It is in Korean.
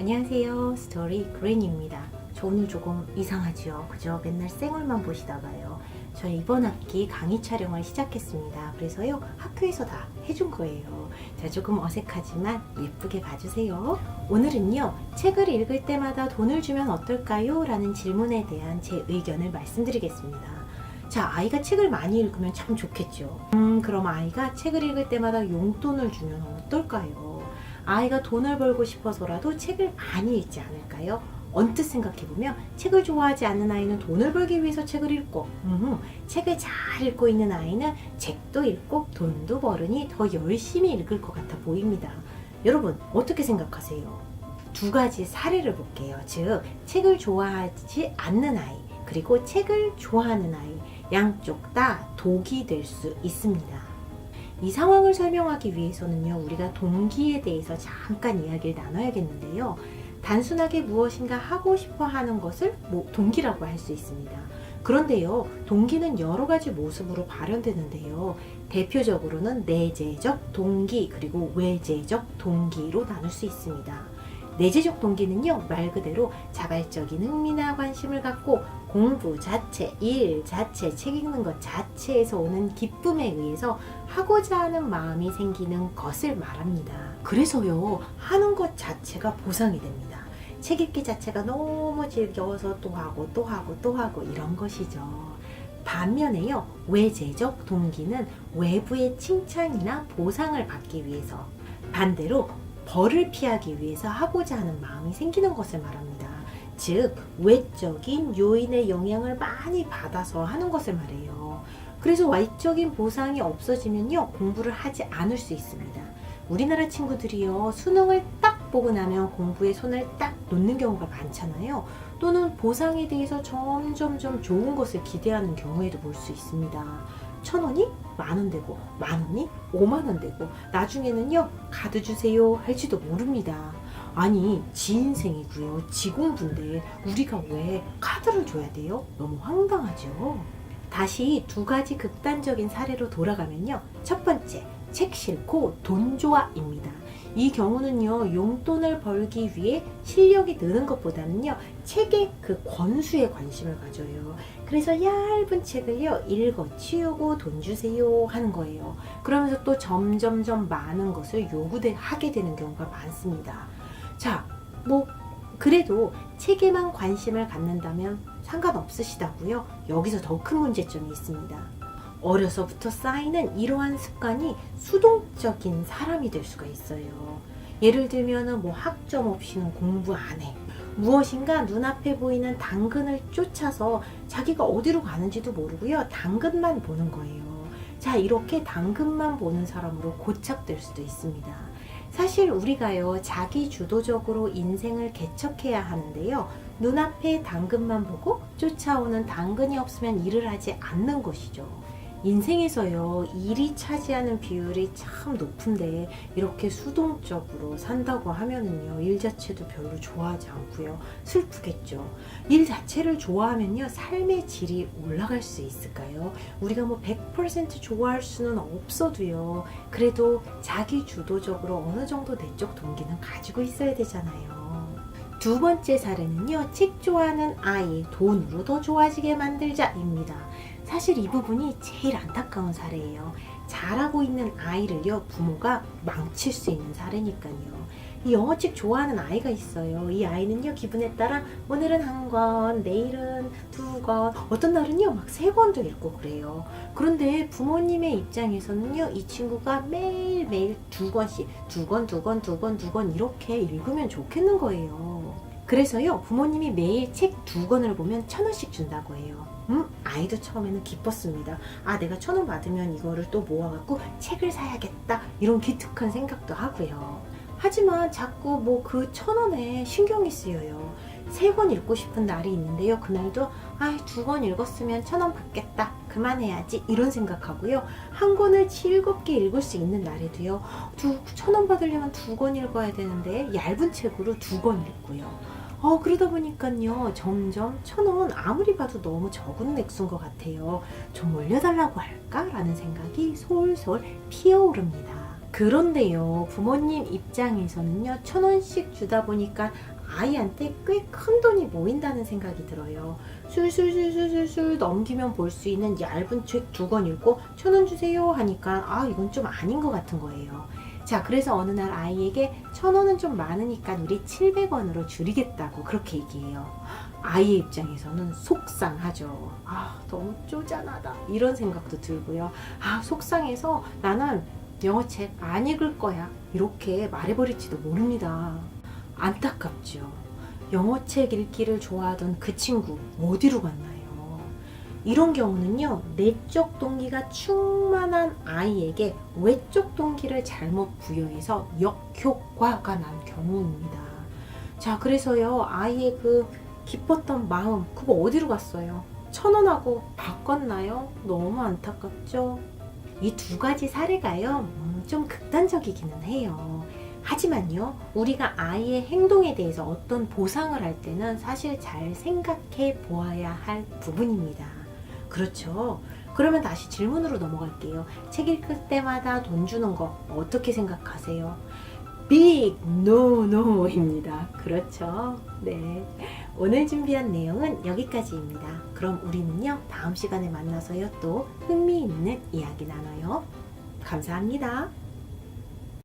안녕하세요. 스토리 그레니입니다. 저 오늘 조금 이상하죠? 그죠? 맨날 쌩얼만 보시다가요. 저 이번 학기 강의 촬영을 시작했습니다. 그래서요, 학교에서 다 해준 거예요. 자, 조금 어색하지만 예쁘게 봐주세요. 오늘은요, 책을 읽을 때마다 돈을 주면 어떨까요? 라는 질문에 대한 제 의견을 말씀드리겠습니다. 자, 아이가 책을 많이 읽으면 참 좋겠죠. 그럼 아이가 책을 읽을 때마다 용돈을 주면 어떨까요? 아이가 돈을 벌고 싶어서라도 책을 많이 읽지 않을까요? 언뜻 생각해보면 책을 좋아하지 않는 아이는 돈을 벌기 위해서 책을 읽고 책을 잘 읽고 있는 아이는 책도 읽고 돈도 벌으니 더 열심히 읽을 것 같아 보입니다. 여러분 어떻게 생각하세요? 두 가지 사례를 볼게요. 즉 책을 좋아하지 않는 아이 그리고 책을 좋아하는 아이 양쪽 다 독이 될 수 있습니다. 이 상황을 설명하기 위해서는요, 우리가 동기에 대해서 잠깐 이야기를 나눠야겠는데요. 단순하게 무엇인가 하고 싶어 하는 것을 동기라고 할 수 있습니다. 그런데요, 동기는 여러 가지 모습으로 발현되는데요. 대표적으로는 내재적 동기 그리고 외재적 동기로 나눌 수 있습니다. 내재적 동기는요, 말 그대로 자발적인 흥미나 관심을 갖고 공부 자체, 일 자체, 책 읽는 것 자체에서 오는 기쁨에 의해서 하고자 하는 마음이 생기는 것을 말합니다. 그래서요, 하는 것 자체가 보상이 됩니다. 책 읽기 자체가 너무 즐거워서 또 하고 또 하고 또 하고 이런 것이죠. 반면에요, 외재적 동기는 외부의 칭찬이나 보상을 받기 위해서, 반대로 벌을 피하기 위해서 하고자 하는 마음이 생기는 것을 말합니다. 즉 외적인 요인의 영향을 많이 받아서 하는 것을 말해요. 그래서 외적인 보상이 없어지면요, 공부를 하지 않을 수 있습니다. 우리나라 친구들이요, 수능을 딱 보고 나면 공부에 손을 딱 놓는 경우가 많잖아요. 또는 보상에 대해서 점점점 좋은 것을 기대하는 경우에도 볼 수 있습니다. 1,000원이 만원 되고 만원이 5만원 되고 나중에는요, 카드 주세요 할지도 모릅니다. 아니 지 인생이고요, 지 공부인데 우리가 왜 카드를 줘야 돼요? 너무 황당하죠. 다시 두 가지 극단적인 사례로 돌아가면요, 첫 번째 책 싫고 돈 좋아입니다. 이 경우는요, 용돈을 벌기 위해 실력이 느는 것보다는요, 책의 그 권수에 관심을 가져요. 그래서 얇은 책을요, 읽어 치우고 돈 주세요 하는 거예요. 그러면서 또 점점점 많은 것을 요구하게 되는 경우가 많습니다. 자, 그래도 책에만 관심을 갖는다면 상관없으시다고요? 여기서 더 큰 문제점이 있습니다. 어려서부터 쌓이는 이러한 습관이 수동적인 사람이 될 수가 있어요. 예를 들면 학점 없이는 공부 안 해. 무엇인가 눈앞에 보이는 당근을 쫓아서 자기가 어디로 가는지도 모르고요, 당근만 보는 거예요. 자, 이렇게 당근만 보는 사람으로 고착될 수도 있습니다. 사실 우리가요, 자기 주도적으로 인생을 개척해야 하는데요, 눈앞에 당근만 보고 쫓아오는 당근이 없으면 일을 하지 않는 것이죠. 인생에서요, 일이 차지하는 비율이 참 높은데 이렇게 수동적으로 산다고 하면은요, 일 자체도 별로 좋아하지 않고요, 슬프겠죠. 일 자체를 좋아하면요, 삶의 질이 올라갈 수 있을까요? 우리가 100% 좋아할 수는 없어도요, 그래도 자기 주도적으로 어느 정도 내적 동기는 가지고 있어야 되잖아요. 두 번째 사례는요, 책 좋아하는 아이 돈으로 더 좋아지게 만들자입니다. 사실 이 부분이 제일 안타까운 사례예요. 잘하고 있는 아이를요, 부모가 망칠 수 있는 사례니까요. 이 영어책 좋아하는 아이가 있어요. 이 아이는요, 기분에 따라 오늘은 1권, 내일은 2권, 어떤 날은요 3권도 읽고 그래요. 그런데 부모님의 입장에서는요, 이 친구가 매일매일 2권씩 2권 이렇게 읽으면 좋겠는 거예요. 그래서요, 부모님이 매일 책 2권을 보면 1,000원씩 준다고 해요. 아이도 처음에는 기뻤습니다. 내가 1,000원 받으면 이거를 또 모아갖고 책을 사야겠다, 이런 기특한 생각도 하고요. 하지만 자꾸 그 1,000원에 신경이 쓰여요. 3권 읽고 싶은 날이 있는데요, 그날도 2권 읽었으면 1,000원 받겠다, 그만해야지, 이런 생각하고요. 1권을 즐겁게 읽을 수 있는 날에도요, 1,000원 받으려면 2권 읽어야 되는데 얇은 책으로 2권 읽고요. 그러다 보니까요, 점점 1,000원 아무리 봐도 너무 적은 액수인 것 같아요. 좀 올려달라고 할까라는 생각이 솔솔 피어오릅니다. 그런데요, 부모님 입장에서는요, 1,000원씩 주다 보니까 아이한테 꽤 큰 돈이 모인다는 생각이 들어요. 술술술술술 넘기면 볼 수 있는 얇은 책 2권 읽고 1,000원 주세요 하니까 이건 좀 아닌 것 같은 거예요. 자, 그래서 어느 날 아이에게 1,000원은 좀 많으니까 우리 700원으로 줄이겠다고 그렇게 얘기해요. 아이의 입장에서는 속상하죠. 너무 쪼잔하다 이런 생각도 들고요. 속상해서 나는 영어책 안 읽을 거야 이렇게 말해버릴지도 모릅니다. 안타깝죠. 영어책 읽기를 좋아하던 그 친구 어디로 갔나요? 이런 경우는요, 내적 동기가 충만한 아이에게 외적 동기를 잘못 부여해서 역효과가 난 경우입니다. 자, 그래서요, 아이의 그 기뻤던 마음, 그거 어디로 갔어요? 1,000원하고 바꿨나요? 너무 안타깝죠? 이 2가지 사례가요, 좀 극단적이기는 해요. 하지만요, 우리가 아이의 행동에 대해서 어떤 보상을 할 때는 사실 잘 생각해 보아야 할 부분입니다. 그렇죠? 그러면 다시 질문으로 넘어갈게요. 책 읽을 때마다 돈 주는 거 어떻게 생각하세요? 빅 노노입니다. 그렇죠? 네. 오늘 준비한 내용은 여기까지입니다. 그럼 우리는요, 다음 시간에 만나서요, 또 흥미있는 이야기 나눠요. 감사합니다.